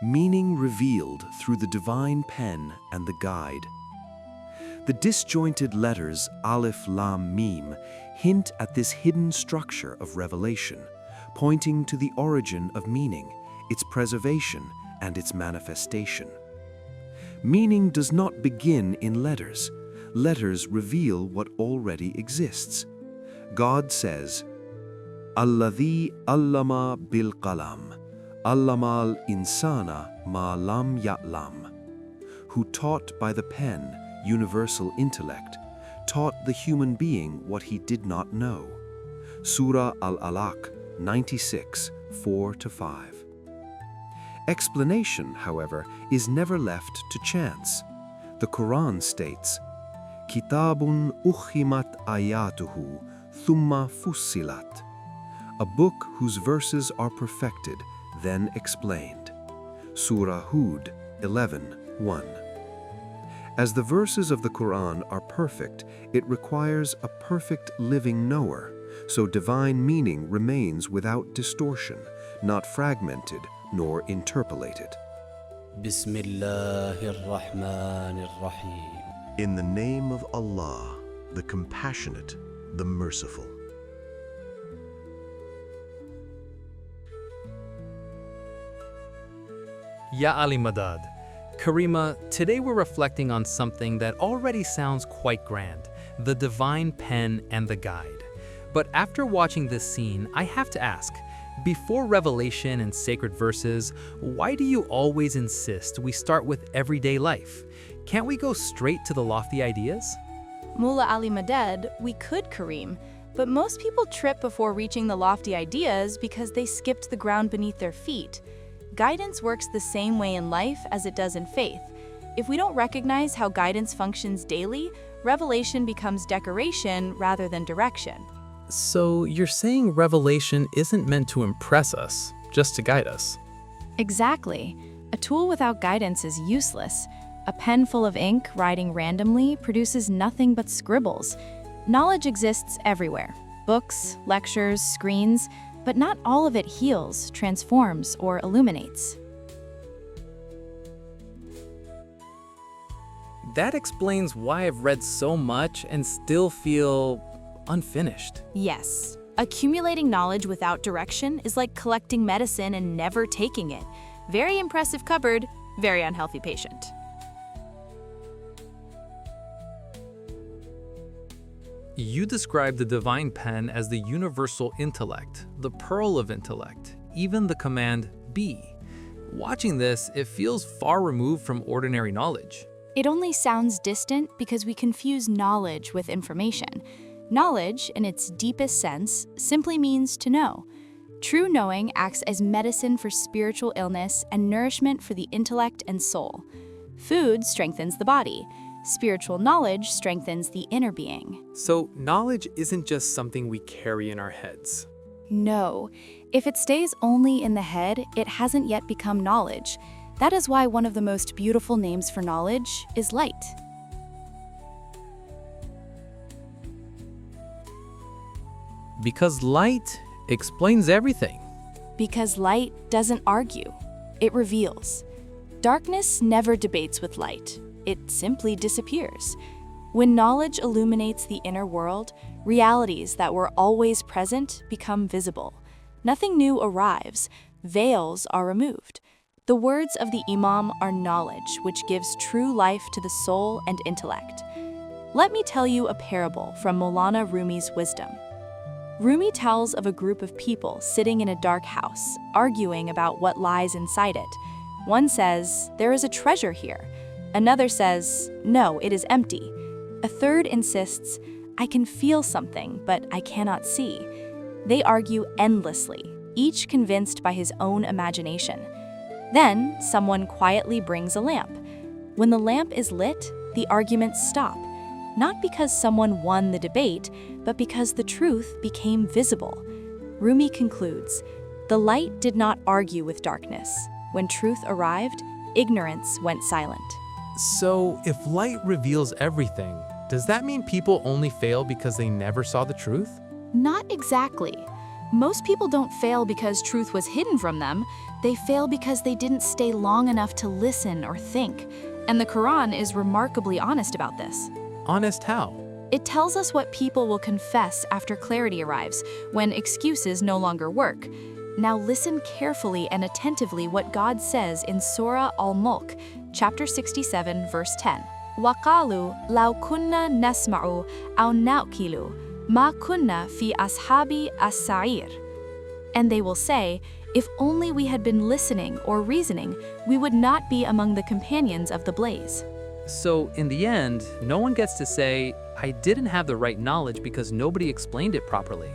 meaning revealed through the divine pen and the guide. The disjointed letters Alif, Lam, Mim hint at this hidden structure of revelation, pointing to the origin of meaning, its preservation, and its manifestation. Meaning does not begin in letters. Letters reveal what already exists. God says, Alladhi allama bil qalam, allamal insana ma lam ya'lam, who taught by the pen, universal intellect, taught the human being what he did not know. Surah Al-Alaq 96, 4-5. Explanation, however, is never left to chance. The Quran states, Kitabun ukhimat ayatuhu thumma fussilat, a book whose verses are perfected, then explained. Surah Hud 11:1. As the verses of the Quran are perfect, it requires a perfect living knower, so divine meaning remains without distortion, not fragmented nor interpolated. Bismillah ar-Rahman ar-Rahim. In the name of Allah, the Compassionate, the Merciful. Ya Ali Madad. Karima, today we're reflecting on something that already sounds quite grand, the divine pen and the guide. But after watching this scene, I have to ask, before revelation and sacred verses, why do you always insist we start with everyday life? Can't we go straight to the lofty ideas? Mullah Ali Madad, we could, Kareem, but most people trip before reaching the lofty ideas because they skipped the ground beneath their feet. Guidance works the same way in life as it does in faith. If we don't recognize how guidance functions daily, revelation becomes decoration rather than direction. So you're saying revelation isn't meant to impress us, just to guide us? Exactly. A tool without guidance is useless. A pen full of ink writing randomly produces nothing but scribbles. Knowledge exists everywhere. Books, lectures, screens, but not all of it heals, transforms, or illuminates. That explains why I've read so much and still feel unfinished. Yes. Accumulating knowledge without direction is like collecting medicine and never taking it. Very impressive cupboard, very unhealthy patient. You describe the divine pen as the universal intellect, the pearl of intellect, even the command be. Watching this, it feels far removed from ordinary knowledge. It only sounds distant because we confuse knowledge with information. Knowledge, in its deepest sense, simply means to know. True knowing acts as medicine for spiritual illness and nourishment for the intellect and soul. Food strengthens the body. Spiritual knowledge strengthens the inner being. So knowledge isn't just something we carry in our heads. No. If it stays only in the head, it hasn't yet become knowledge. That is why one of the most beautiful names for knowledge is light. Because light explains everything. Because light doesn't argue, it reveals. Darkness never debates with light. It simply disappears. When knowledge illuminates the inner world, realities that were always present become visible. Nothing new arrives. Veils are removed. The words of the Imam are knowledge, which gives true life to the soul and intellect. Let me tell you a parable from Maulana Rumi's wisdom. Rumi tells of a group of people sitting in a dark house, arguing about what lies inside it. One says, "There is a treasure here." Another says, "No, it is empty." A third insists, "I can feel something, but I cannot see." They argue endlessly, each convinced by his own imagination. Then, someone quietly brings a lamp. When the lamp is lit, the arguments stop, not because someone won the debate, but because the truth became visible. Rumi concludes, "The light did not argue with darkness. When truth arrived, ignorance went silent." So if light reveals everything, does that mean people only fail because they never saw the truth? Not exactly. Most people don't fail because truth was hidden from them. They fail because they didn't stay long enough to listen or think. And the Quran is remarkably honest about this. Honest how? It tells us what people will confess after clarity arrives, when excuses no longer work. Now listen carefully and attentively what God says in Surah Al-Mulk, chapter 67, verse 10. وَقَالُوا لَوْ كُنَّا نَسْمَعُ أَوْ نَعْقِلُ مَا كُنَّا فِي أَصْحَابِ السَّعِيرِ. And they will say, if only we had been listening or reasoning, we would not be among the companions of the blaze. So in the end, no one gets to say, I didn't have the right knowledge because nobody explained it properly.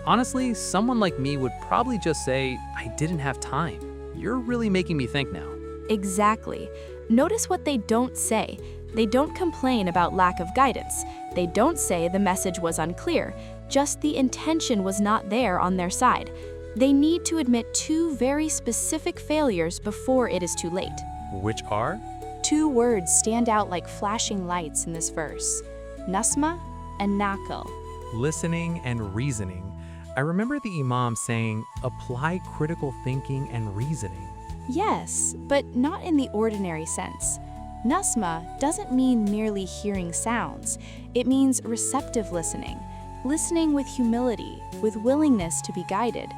Honestly, someone like me would probably just say, I didn't have time. You're really making me think now. Exactly. Notice what they don't say. They don't complain about lack of guidance. They don't say the message was unclear, just the intention was not there on their side. They need to admit two very specific failures before it is too late. Which are? Two words stand out like flashing lights in this verse: Nasma and Nakul. Listening and reasoning. I remember the Imam saying, apply critical thinking and reasoning. Yes, but not in the ordinary sense. Nasma doesn't mean merely hearing sounds. It means receptive listening, listening with humility, with willingness to be guided.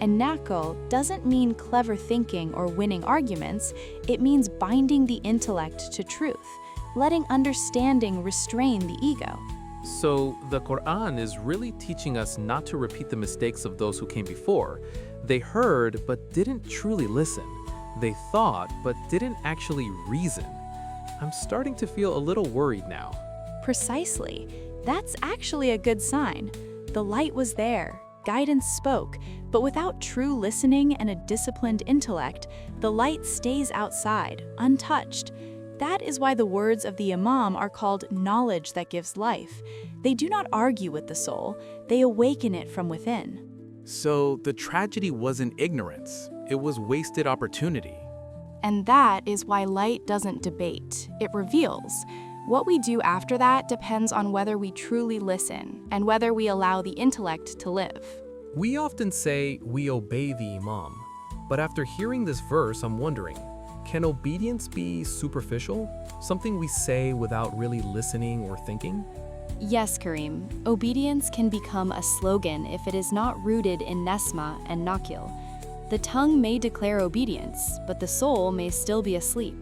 And Nakul doesn't mean clever thinking or winning arguments. It means binding the intellect to truth, letting understanding restrain the ego. So the Quran is really teaching us not to repeat the mistakes of those who came before. They heard but didn't truly listen. They thought but didn't actually reason. I'm starting to feel a little worried now. Precisely. That's actually a good sign. The light was there, guidance spoke, but without true listening and a disciplined intellect, the light stays outside, untouched. That is why the words of the Imam are called knowledge that gives life. They do not argue with the soul, they awaken it from within. So the tragedy wasn't ignorance, it was wasted opportunity. And that is why light doesn't debate, it reveals. What we do after that depends on whether we truly listen and whether we allow the intellect to live. We often say we obey the Imam, but after hearing this verse, I'm wondering, can obedience be superficial? Something we say without really listening or thinking? Yes, Kareem. Obedience can become a slogan if it is not rooted in Nesma and Nakil. The tongue may declare obedience, but the soul may still be asleep.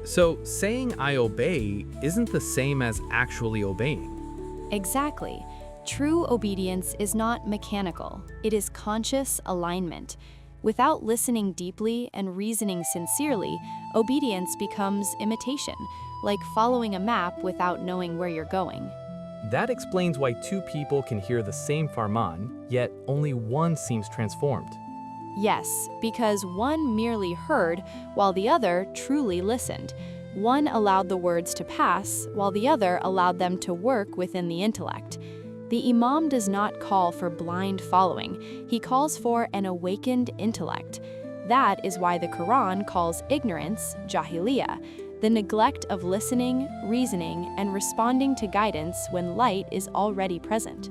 So saying I obey isn't the same as actually obeying. Exactly. True obedience is not mechanical. It is conscious alignment. Without listening deeply and reasoning sincerely, obedience becomes imitation, like following a map without knowing where you're going. That explains why two people can hear the same farman, yet only one seems transformed. Yes, because one merely heard while the other truly listened. One allowed the words to pass, while the other allowed them to work within the intellect. The Imam does not call for blind following, he calls for an awakened intellect. That is why the Quran calls ignorance jahiliyyah, the neglect of listening, reasoning, and responding to guidance when light is already present.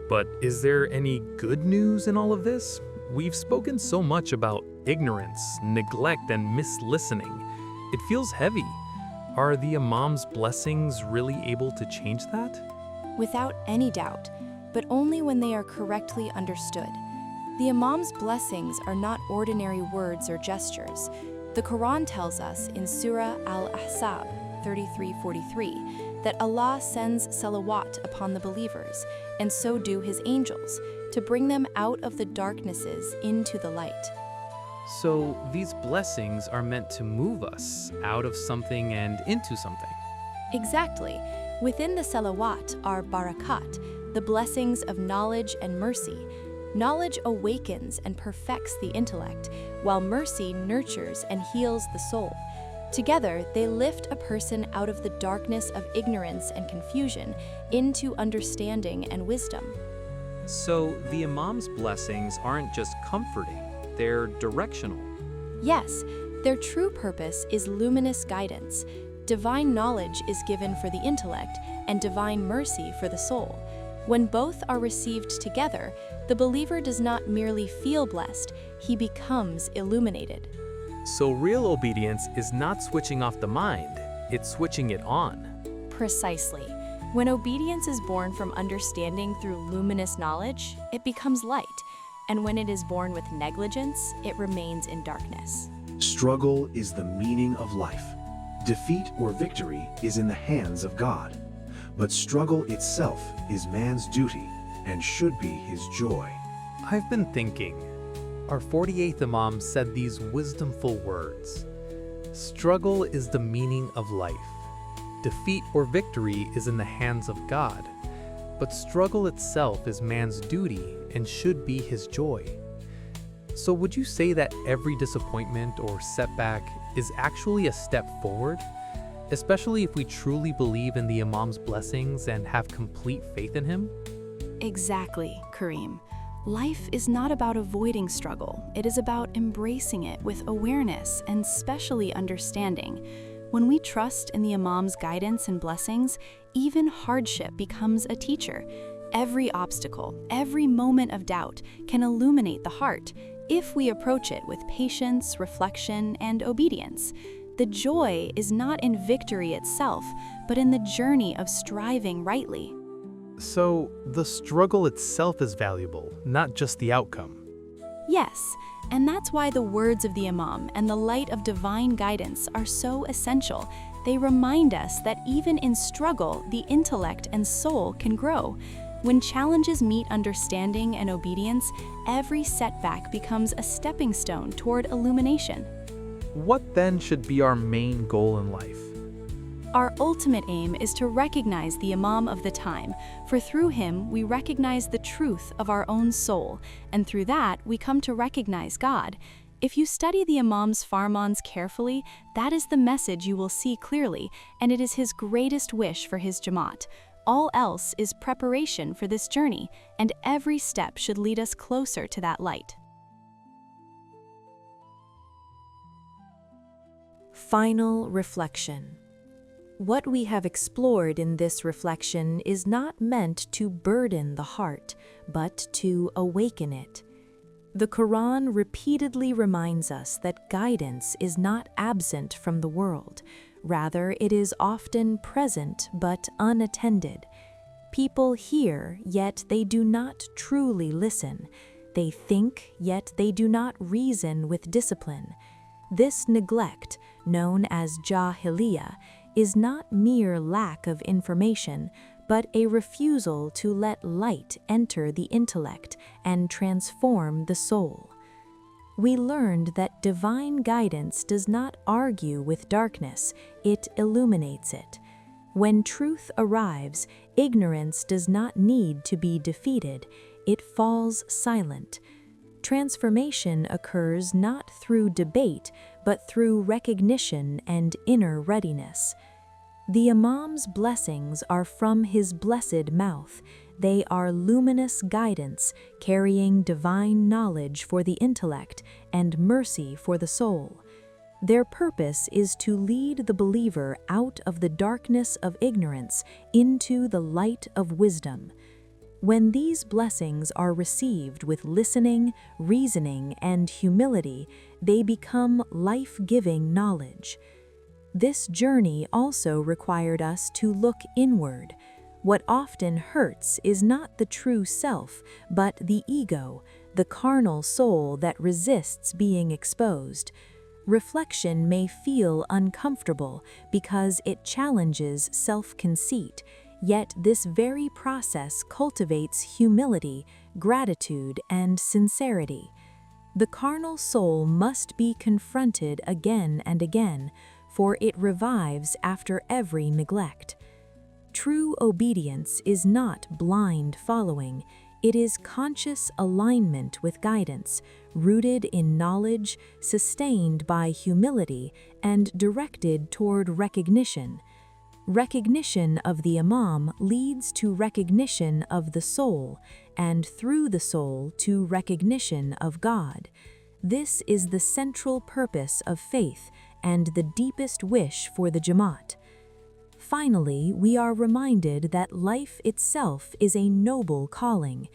But is there any good news in all of this? We've spoken so much about ignorance, neglect, and mislistening. It feels heavy. Are the Imam's blessings really able to change that? Without any doubt, but only when they are correctly understood. The Imam's blessings are not ordinary words or gestures. The Quran tells us in Surah Al-Ahzab 33:43 that Allah sends salawat upon the believers, and so do His angels, to bring them out of the darknesses into the light. So these blessings are meant to move us out of something and into something. Exactly. Within the salawat are Barakat, the blessings of knowledge and mercy. Knowledge awakens and perfects the intellect, while mercy nurtures and heals the soul. Together, they lift a person out of the darkness of ignorance and confusion into understanding and wisdom. So the Imam's blessings aren't just comforting, they're directional. Yes, their true purpose is luminous guidance. Divine knowledge is given for the intellect and divine mercy for the soul. When both are received together, the believer does not merely feel blessed, he becomes illuminated. So real obedience is not switching off the mind, it's switching it on. Precisely. When obedience is born from understanding through luminous knowledge, it becomes light, and when it is born with negligence, it remains in darkness. Struggle is the meaning of life. Defeat or victory is in the hands of God. But struggle itself is man's duty and should be his joy. I've been thinking. Our 48th Imam said these wisdomful words. Struggle is the meaning of life. Defeat or victory is in the hands of God. But struggle itself is man's duty and should be his joy. So would you say that every disappointment or setback is actually a step forward? Especially if we truly believe in the Imam's blessings and have complete faith in him? Exactly, Kareem. Life is not about avoiding struggle. It is about embracing it with awareness and specially understanding. When we trust in the Imam's guidance and blessings, even hardship becomes a teacher. Every obstacle, every moment of doubt can illuminate the heart if we approach it with patience, reflection, and obedience. The joy is not in victory itself, but in the journey of striving rightly. So, the struggle itself is valuable, not just the outcome. Yes, and that's why the words of the Imam and the light of divine guidance are so essential. They remind us that even in struggle, the intellect and soul can grow. When challenges meet understanding and obedience, every setback becomes a stepping stone toward illumination. What then should be our main goal in life? Our ultimate aim is to recognize the Imam of the time, for through him we recognize the truth of our own soul, and through that we come to recognize God. If you study the Imam's farmans carefully, that is the message you will see clearly, and it is his greatest wish for his Jamaat. All else is preparation for this journey, and every step should lead us closer to that light. Final reflection. What we have explored in this reflection is not meant to burden the heart, but to awaken it. The Quran repeatedly reminds us that guidance is not absent from the world. Rather, it is often present but unattended. People hear, yet they do not truly listen. They think, yet they do not reason with discipline. This neglect, known as Jahiliyyah, is not mere lack of information, but a refusal to let light enter the intellect and transform the soul. We learned that divine guidance does not argue with darkness, it illuminates it. When truth arrives, ignorance does not need to be defeated, it falls silent. Transformation occurs not through debate, but through recognition and inner readiness. The Imam's blessings are from his blessed mouth. They are luminous guidance, carrying divine knowledge for the intellect and mercy for the soul. Their purpose is to lead the believer out of the darkness of ignorance into the light of wisdom. When these blessings are received with listening, reasoning, and humility, they become life-giving knowledge. This journey also required us to look inward. What often hurts is not the true self, but the ego, the carnal soul that resists being exposed. Reflection may feel uncomfortable because it challenges self-conceit, yet this very process cultivates humility, gratitude, and sincerity. The carnal soul must be confronted again and again, for it revives after every neglect. True obedience is not blind following, it is conscious alignment with guidance, rooted in knowledge, sustained by humility, and directed toward recognition. Recognition of the Imam leads to recognition of the soul, and through the soul to recognition of God. This is the central purpose of faith and the deepest wish for the Jamaat. Finally, we are reminded that life itself is a noble calling.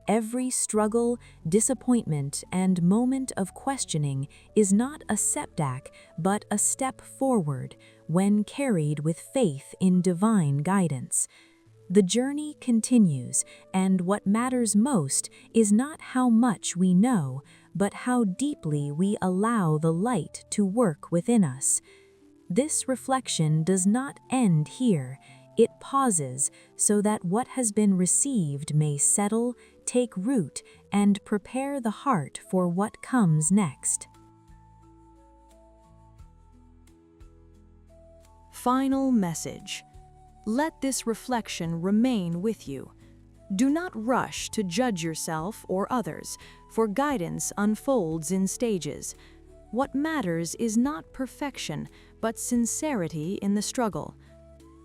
Every struggle, disappointment, and moment of questioning is not a setback, but a step forward when carried with faith in divine guidance. The journey continues, and what matters most is not how much we know, but how deeply we allow the light to work within us. This reflection does not end here. It pauses so that what has been received may settle, take root, and prepare the heart for what comes next. Final message. Let this reflection remain with you. Do not rush to judge yourself or others, for guidance unfolds in stages. What matters is not perfection, but sincerity in the struggle.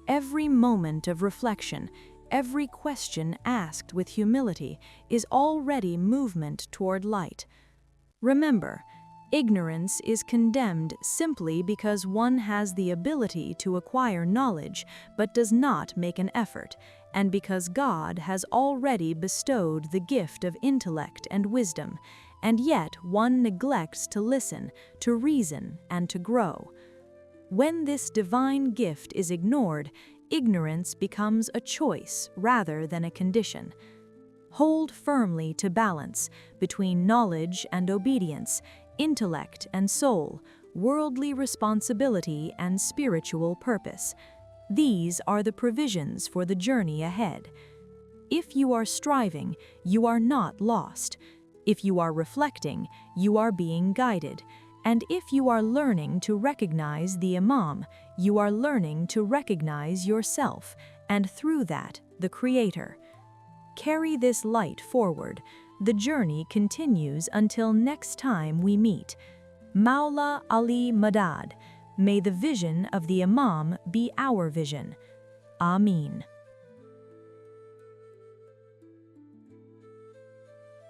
Every moment of reflection, every question asked with humility is already movement toward light. Remember, ignorance is condemned simply because one has the ability to acquire knowledge but does not make an effort, and because God has already bestowed the gift of intellect and wisdom, and yet one neglects to listen, to reason, and to grow. When this divine gift is ignored, ignorance becomes a choice rather than a condition. Hold firmly to balance between knowledge and obedience, intellect and soul, worldly responsibility and spiritual purpose. These are the provisions for the journey ahead. If you are striving, you are not lost. If you are reflecting, you are being guided. And if you are learning to recognize the Imam, you are learning to recognize yourself, and through that, the Creator. Carry this light forward. The journey continues until next time we meet. Maula Ali Madad. May the vision of the Imam be our vision. Ameen.